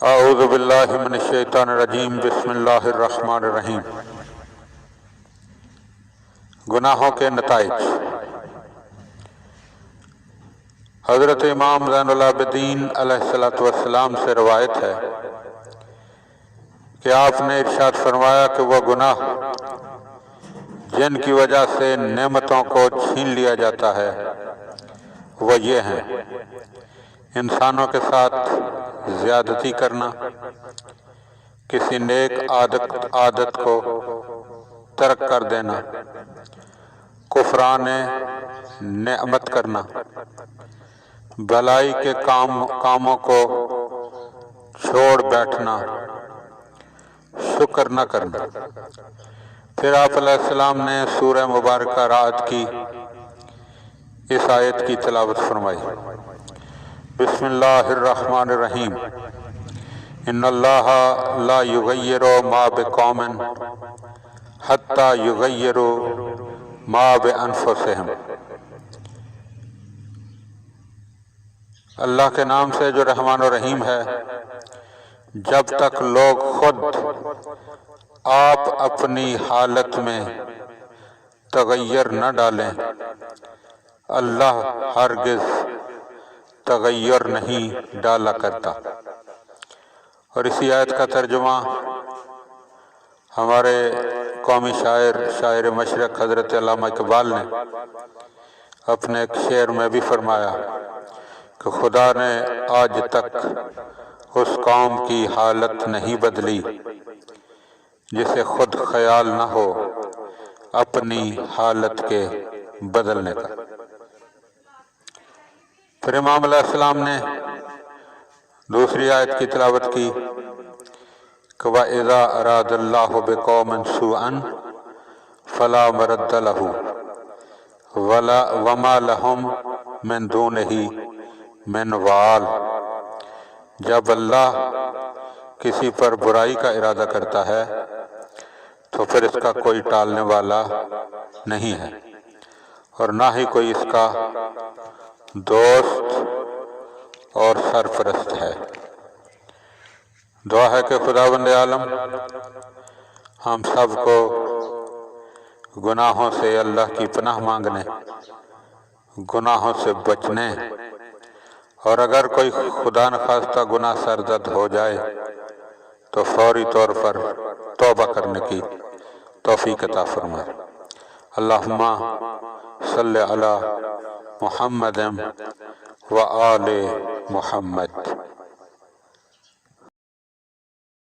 اعوذ باللہ من الشیطان الرجیم، بسم اللہ الرحمن الرحیم۔ گناہوں کے نتائج۔ حضرت امام زین العابدین علیہ السلام سے روایت ہے کہ آپ نے ارشاد فرمایا کہ وہ گناہ جن کی وجہ سے نعمتوں کو چھین لیا جاتا ہے وہ یہ ہیں: انسانوں کے ساتھ زیادتی کرنا، کسی نیک عادت کو ترک کر دینا، کفران نعمت کرنا، بھلائی کے کاموں کو چھوڑ بیٹھنا، شکر نہ کرنا۔ پھر آپ علیہ السلام نے سورہ مبارکہ رعد کی اس آیت کی تلاوت فرمائی: بسم اللہ الرحمن الرحیم، ان اللہ لا یغیر ما بقوم حتی یغیروا ما بانفسہم۔ اللہ کے نام سے جو رحمان و رحیم ہے، جب تک لوگ خود آپ اپنی حالت میں تغیر نہ ڈالیں، اللہ ہرگز تغیر نہیں ڈالا کرتا۔ اور اسی آیت کا ترجمہ ہمارے قومی شاعر مشرق حضرت علامہ اقبال نے اپنے ایک شعر میں بھی فرمایا کہ خدا نے آج تک اس قوم کی حالت نہیں بدلی جسے خود خیال نہ ہو اپنی حالت کے بدلنے کا۔ پھر امام علیہ السلام نے دوسری آیت کی تلاوت کی کہ وَإِذَا أَرَادَ اللَّهُ بِقَوْمٍ سُوءًا فَلَا مَرَدَّ لَهُ وَمَا لَهُم مِّن دُونِهِ مِّن وَالٍ۔ جب اللہ کسی پر برائی کا ارادہ کرتا ہے تو پھر اس کا کوئی ٹالنے والا نہیں ہے، اور نہ ہی کوئی اس کا دوست اور سرپرست ہے۔ دعا ہے کہ خداوند عالم ہم سب کو گناہوں سے اللہ کی پناہ مانگنے، گناہوں سے بچنے، اور اگر کوئی خدا نخواستہ گناہ سرزد ہو جائے تو فوری طور پر توبہ کرنے کی توفیق عطا فرمائے۔ اللہم صلی علی محمد و آل محمد۔